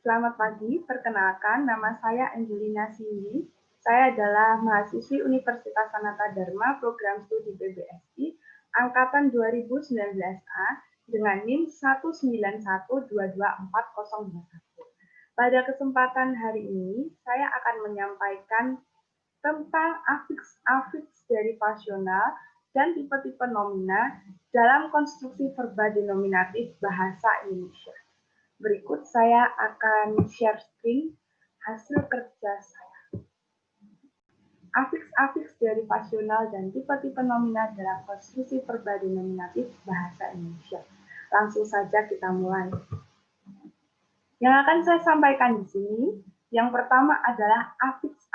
Selamat pagi, perkenalkan nama saya Angelina Cindy. Saya adalah mahasiswi Universitas Sanata Dharma program studi PBSI angkatan 2019A dengan NIM 191224021. Pada kesempatan hari ini, saya akan menyampaikan tentang afiks derivasional dan tipe-tipe nomina dalam konstruksi verba denominatif bahasa Indonesia. Berikut saya akan share screen hasil kerja saya. Afiks derivasional dan tipe-tipe nomina dalam konstruksi verba denominatif bahasa Indonesia. Langsung saja kita mulai. Yang akan saya sampaikan di sini, yang pertama adalah afiks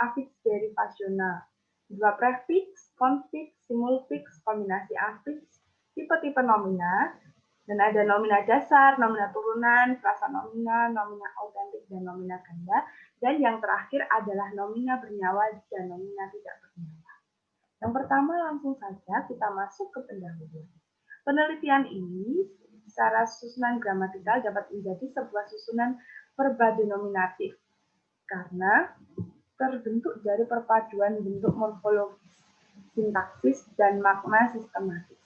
derivasional. Dua prefiks, konfiks, simulfiks, kombinasi afiks, tipe-tipe nomina, dan ada nomina dasar, nomina turunan, frasa nomina, nomina autentik, dan nomina ganda. Dan yang terakhir adalah nomina bernyawa dan nomina tidak bernyawa. Yang pertama langsung saja kita masuk ke pendahuluan. Penelitian ini secara susunan gramatikal dapat menjadi sebuah susunan verba denominatif karena terbentuk dari perpaduan bentuk morfologis, sintaksis, dan makna sistematis.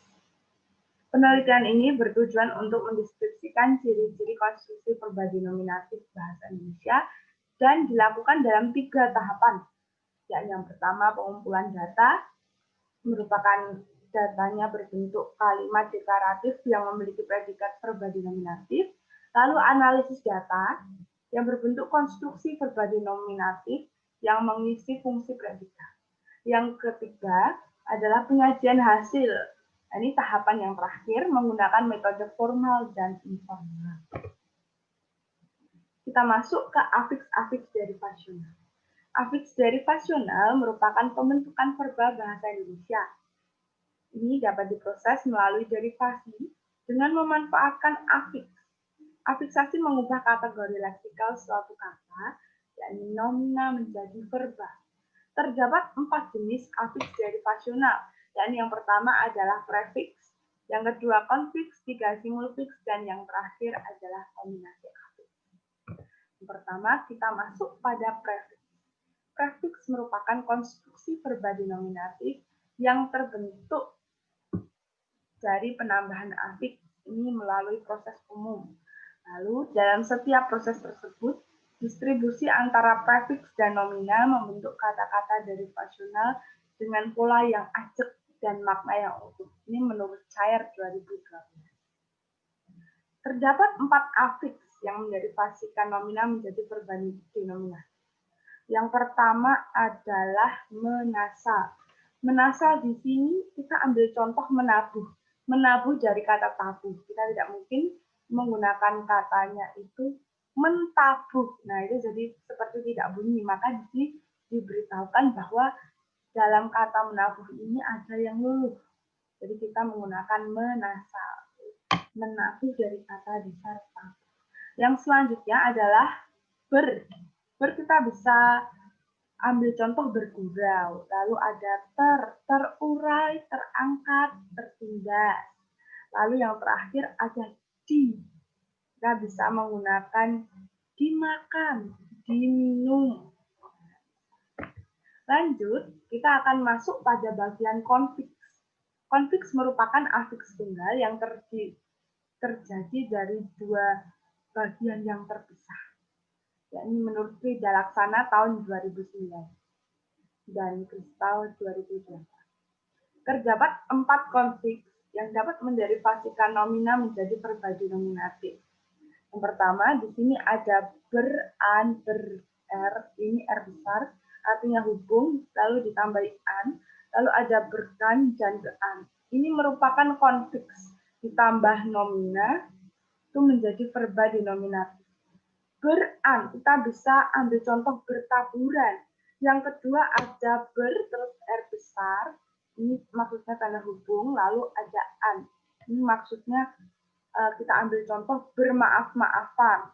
Penelitian ini bertujuan untuk mendeskripsikan ciri-ciri konstruksi verba denominatif bahasa Indonesia dan dilakukan dalam 3 tahapan. Yakni yang pertama, pengumpulan data, merupakan datanya berbentuk kalimat deklaratif yang memiliki predikat verba denominatif, lalu analisis data yang berbentuk konstruksi verba denominatif yang mengisi fungsi predikat. Yang ketiga adalah penyajian hasil. Ini tahapan yang terakhir menggunakan metode formal dan informal. Kita masuk ke afiks derivasional. Afiks derivasional merupakan pembentukan verba bahasa Indonesia. Ini dapat diproses melalui derivasi dengan memanfaatkan afiks. Afiksasi mengubah kategori leksikal suatu kata, yakni nomina menjadi verba. Terdapat 4 jenis afiks derivasional, yakni yang pertama adalah prefiks, yang kedua konfiks, 3 simulfiks, dan yang terakhir adalah kombinasi afiks. Yang pertama kita masuk pada prefiks. Prefiks merupakan konstruksi verba denominatif yang terbentuk dari penambahan afiks ini melalui proses umum. Lalu dalam setiap proses tersebut, distribusi antara prefiks dan nomina membentuk kata-kata derivasional dengan pola yang acak dan makna yang utuh. Ini menurut Cair 2012. Terdapat 4 afiks yang menderivasikan nomina menjadi verba denominatif. Yang pertama adalah menasa. Menasa di sini kita ambil contoh menabuh. Menabuh dari kata tabuh. Kita tidak mungkin menggunakan katanya itu mentabuh. Nah, itu jadi seperti tidak bunyi. Maka di sini diberitahukan bahwa dalam kata menabuh ini ada yang luluh. Jadi kita menggunakan menasa. Menabuh dari kata dasar tabuh. Yang selanjutnya adalah kita bisa ambil contoh bergurau. Lalu ada terurai, terangkat, tertindas. Lalu yang terakhir ada di. Kita bisa menggunakan dimakan, diminum. Lanjut, kita akan masuk pada bagian konfiks. Konfiks merupakan afiks tunggal yang terjadi dari 2 bagian yang terpisah. Yakni menurut Frida Laksana tahun 2009 dan Kristal 2008. Terdapat 4 konfiks yang dapat menderivasikan nomina menjadi verba denominatif. Yang pertama, di sini ada beran, ini R besar, artinya hubung, lalu ditambahi an, lalu ada berkan dan bean. Ini merupakan konfiks, ditambah nomina, itu menjadi verba denominatif. Beran, kita bisa ambil contoh bertaburan. Yang kedua ada terus R besar, ini maksudnya tanda hubung, lalu ada an. Ini maksudnya kita ambil contoh bermaaf-maafan.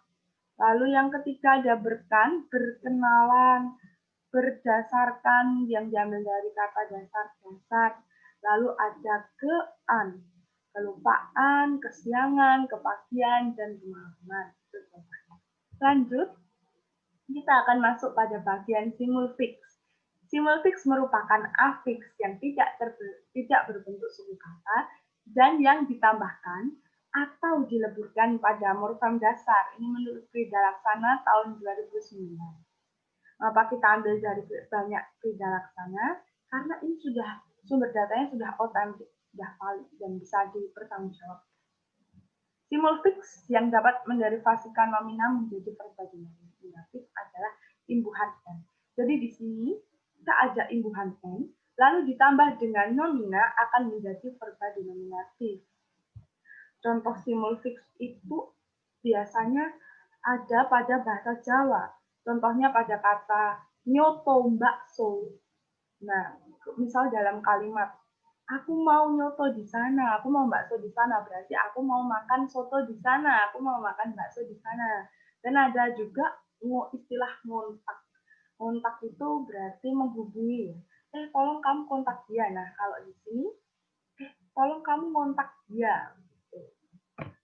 Lalu yang ketiga ada berkan, berkenalan, berdasarkan yang diambil dari kata dasar. Lalu ada kean, kelupaan, kesiangan, kepagian, dan kemalaman. Lanjut, Kita akan masuk pada bagian simulfix. Simulfix merupakan afiks yang tidak berbentuk suku kata dan yang ditambahkan atau dileburkan pada morfem dasar. Ini menurut Frida Laksana tahun 2009. Kenapa kita ambil dari banyak Frida Laksana? Karena ini sudah sumber datanya sudah otentik, sudah valid dan bisa dipertanggungjawabkan. Simulfix yang dapat menderivasikan nomina menjadi verba denominatif adalah imbuhan N. Jadi di sini kita ajak imbuhan N, lalu ditambah dengan nomina akan menjadi verba denominatif. Contoh simulfix itu biasanya ada pada bahasa Jawa. Contohnya pada kata nyoto bakso. Nah, misal dalam kalimat aku mau nyoto di sana, aku mau bakso di sana, berarti aku mau makan soto di sana, aku mau makan bakso di sana. Dan ada juga istilah ngontak. Kontak itu berarti menghubungi. Tolong kamu kontak dia. Nah, kalau di sini, tolong kamu kontak dia.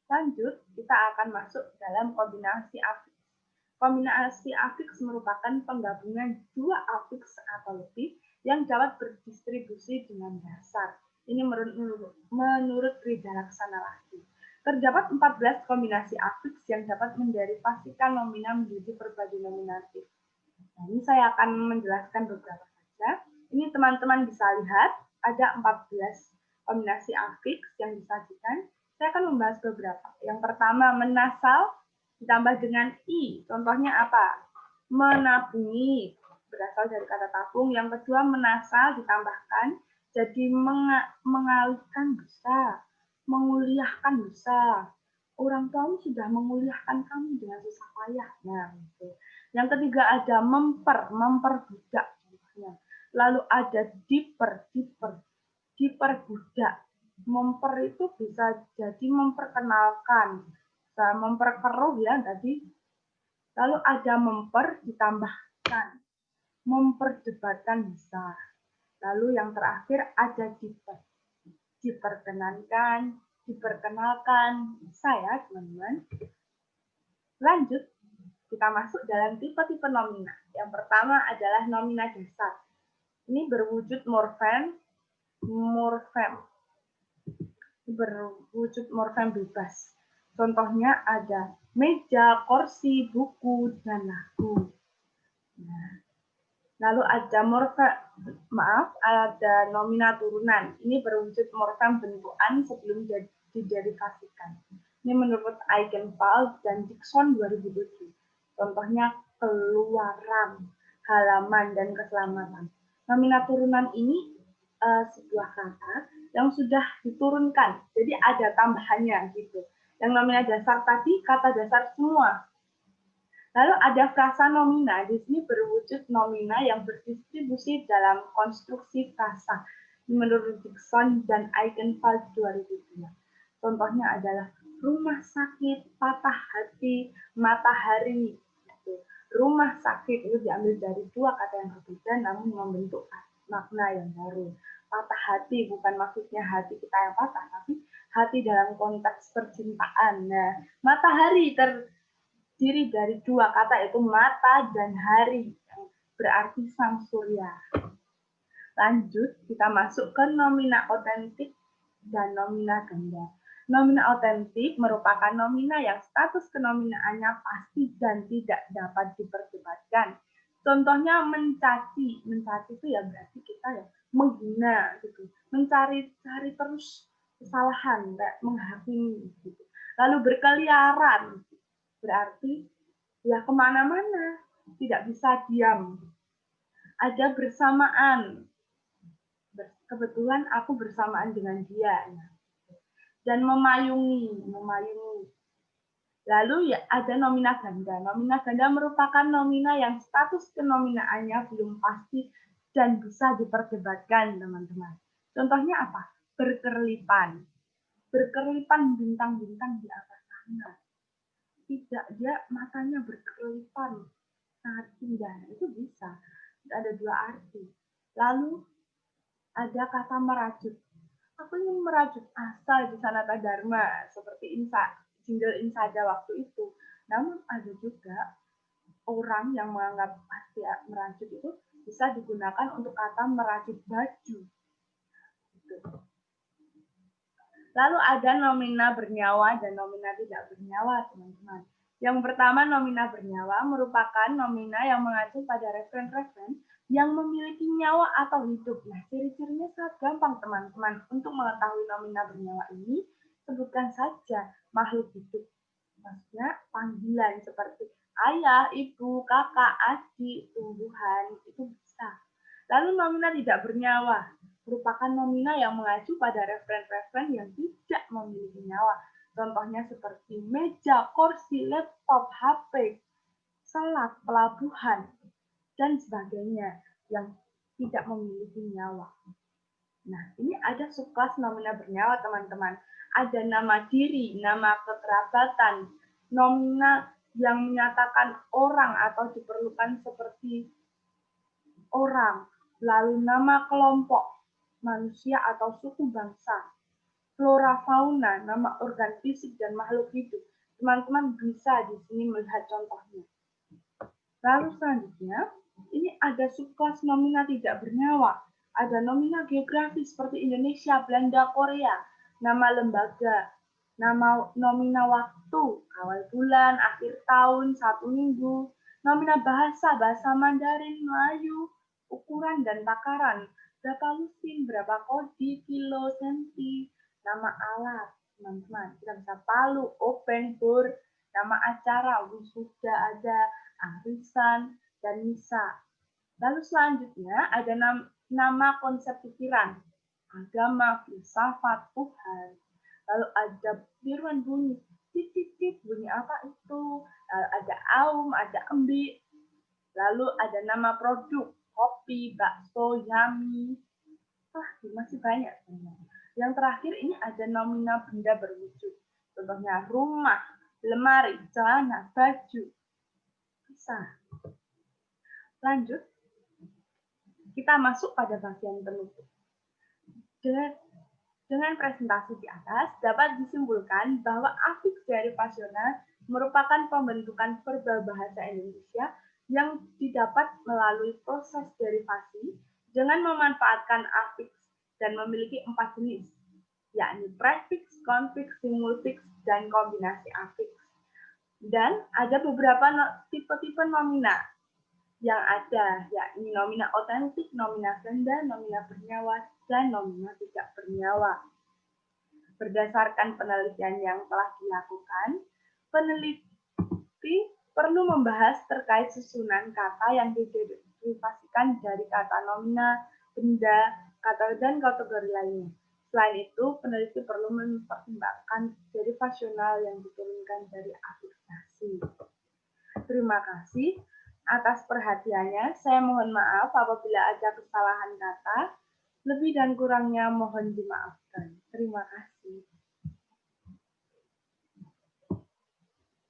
Lanjut, kita akan masuk dalam kombinasi afiks. Kombinasi afiks merupakan penggabungan dua afiks atau lebih yang dapat berdistribusi dengan dasar. Ini menurut Frida Laksana lagi. Terdapat 14 kombinasi afiks yang dapat menderivasikan nomina menjadi verba denominatif. Nah, ini saya akan menjelaskan beberapa saja. Ini teman-teman bisa lihat, ada 14 kombinasi afiks yang disajikan. Saya akan membahas beberapa. Yang pertama, menasal ditambah dengan i. Contohnya apa? Menabungi, berasal dari kata tabung. Yang kedua, menasal ditambahkan jadi mengalihkan bisa, menguliahkan bisa. Orang tuamu sudah menguliahkan kamu dengan susah payah. Nah, gitu. Yang ketiga ada memperbudak. Lalu ada diperbudak. Memper itu bisa jadi memperkenalkan, bisa memperkeruh ya tadi. Lalu ada memper ditambahkan, memperdebatkan bisa. Lalu yang terakhir ada diperkenankan, diperkenalkan, bisa ya teman-teman. Lanjut, kita masuk dalam tipe-tipe nomina. Yang pertama adalah nomina dasar. Ini berwujud morfem bebas. Contohnya ada meja, kursi, buku, dan lagu. Nah, lalu ada ada nomina turunan. Ini berwujud morfem bentukan sebelum diderivasikan. Ini menurut Eichenwald dan Dickson 2007. Contohnya keluaran, halaman, dan keselamatan. Nomina turunan ini sebuah kata yang sudah diturunkan, jadi ada tambahannya gitu. Yang nomina dasar tadi kata dasar semua. Lalu ada frasa nomina, di sini berwujud nomina yang berdistribusi dalam konstruksi frasa menurut Dickson dan Eichenwald 2002. Contohnya adalah rumah sakit, patah hati, matahari. Rumah sakit itu diambil dari dua kata yang berbeda namun membentuk makna yang baru. Patah hati bukan maksudnya hati kita yang patah, tapi hati dalam konteks percintaan. Nah, matahari terdiri dari dua kata, yaitu mata dan hari, yang berarti sang surya. Lanjut, kita masuk ke nomina otentik dan nomina ganda. Nomina otentik merupakan nomina yang status kenominaannya pasti dan tidak dapat diperdebatkan. Contohnya mencaci. Mencaci itu ya berarti kita ya menghina gitu. Mencari-cari terus kesalahan, kayak menghakimi gitu. Lalu berkeliaran. Berarti ya kemana-mana, tidak bisa diam. Ada bersamaan. Kebetulan aku bersamaan dengan dia. Dan memayungi. Lalu ya ada nomina ganda. Nomina ganda merupakan nomina yang status kenominaannya belum pasti dan bisa diperdebatkan, teman-teman. Contohnya apa? Berkerlipan. Berkerlipan bintang-bintang di atas sana. Tidak, dia matanya berkerlipan. Sangat indah. Itu bisa. Ada dua arti. Lalu ada kata merajut. Aku ingin merajut asa di Sanata Dharma seperti jingle Insada waktu itu. Namun ada juga orang yang menganggap pasti merajut itu bisa digunakan untuk kata merajut baju. Gitu. Lalu ada nomina bernyawa dan nomina tidak bernyawa, teman-teman. Yang pertama, nomina bernyawa merupakan nomina yang mengacu pada referen-referen yang memiliki nyawa atau hidup. Nah, ciri-cirinya sangat gampang, teman-teman. Untuk mengetahui nomina bernyawa ini, sebutkan saja makhluk hidup. Maksudnya panggilan seperti ayah, ibu, kakak, adik, tumbuhan, itu bisa. Lalu nomina tidak bernyawa merupakan nomina yang mengacu pada referen-referen yang tidak memiliki nyawa. Contohnya seperti meja, kursi, laptop, HP, selat, pelabuhan, dan sebagainya yang tidak memiliki nyawa. Nah, ini ada subkelas nomina bernyawa, teman-teman. Ada nama diri, nama kekerabatan, nomina yang menyatakan orang atau diperlukan seperti orang, lalu nama kelompok, manusia atau suku bangsa, flora fauna, nama organ fisik dan makhluk hidup. Teman-teman bisa di sini melihat contohnya. Lalu selanjutnya, ini ada subkelas nomina tidak bernyawa. Ada nomina geografis seperti Indonesia, Belanda, Korea, nama lembaga, nama nomina waktu, awal bulan, akhir tahun, 1 minggu, nomina bahasa, bahasa Mandarin, Melayu, ukuran dan takaran, berapa lusin, berapa kodi, kilo, senti, nama alat, teman-teman. Kita bisa palu, open, bor, nama acara, wisuda ada, arisan, dan misa. Lalu selanjutnya ada nama konsep pikiran, agama, filsafat, Tuhan. Lalu ada tiruan bunyi, titik-titik, bunyi apa itu? Lalu ada aum, ada embi. Lalu ada nama produk, kopi, bakso, yummy. Masih banyak. Yang terakhir ini ada nomina benda berwujud. Contohnya rumah, lemari, celana, baju. Bisa. Lanjut, kita masuk pada bagian penutup. Dengan presentasi di atas, dapat disimpulkan bahwa afiks derivasional merupakan pembentukan verba bahasa Indonesia yang didapat melalui proses derivasi dengan memanfaatkan afiks dan memiliki 4 jenis, yakni prefiks, konfiks, simulfiks, dan kombinasi afiks. Dan ada beberapa tipe-tipe nomina yang ada, yakni nomina otentik, nomina ganda, nomina bernyawa, dan nomina tidak bernyawa. Berdasarkan penelitian yang telah dilakukan, peneliti perlu membahas terkait susunan kata yang diderivasikan dari kata nomina, benda, kata dan kategori lainnya. Selain itu, peneliti perlu mempertimbangkan derivasional yang diturunkan dari aplikasi. Terima kasih atas perhatiannya. Saya mohon maaf apabila ada kesalahan kata. Lebih dan kurangnya mohon dimaafkan. Terima kasih.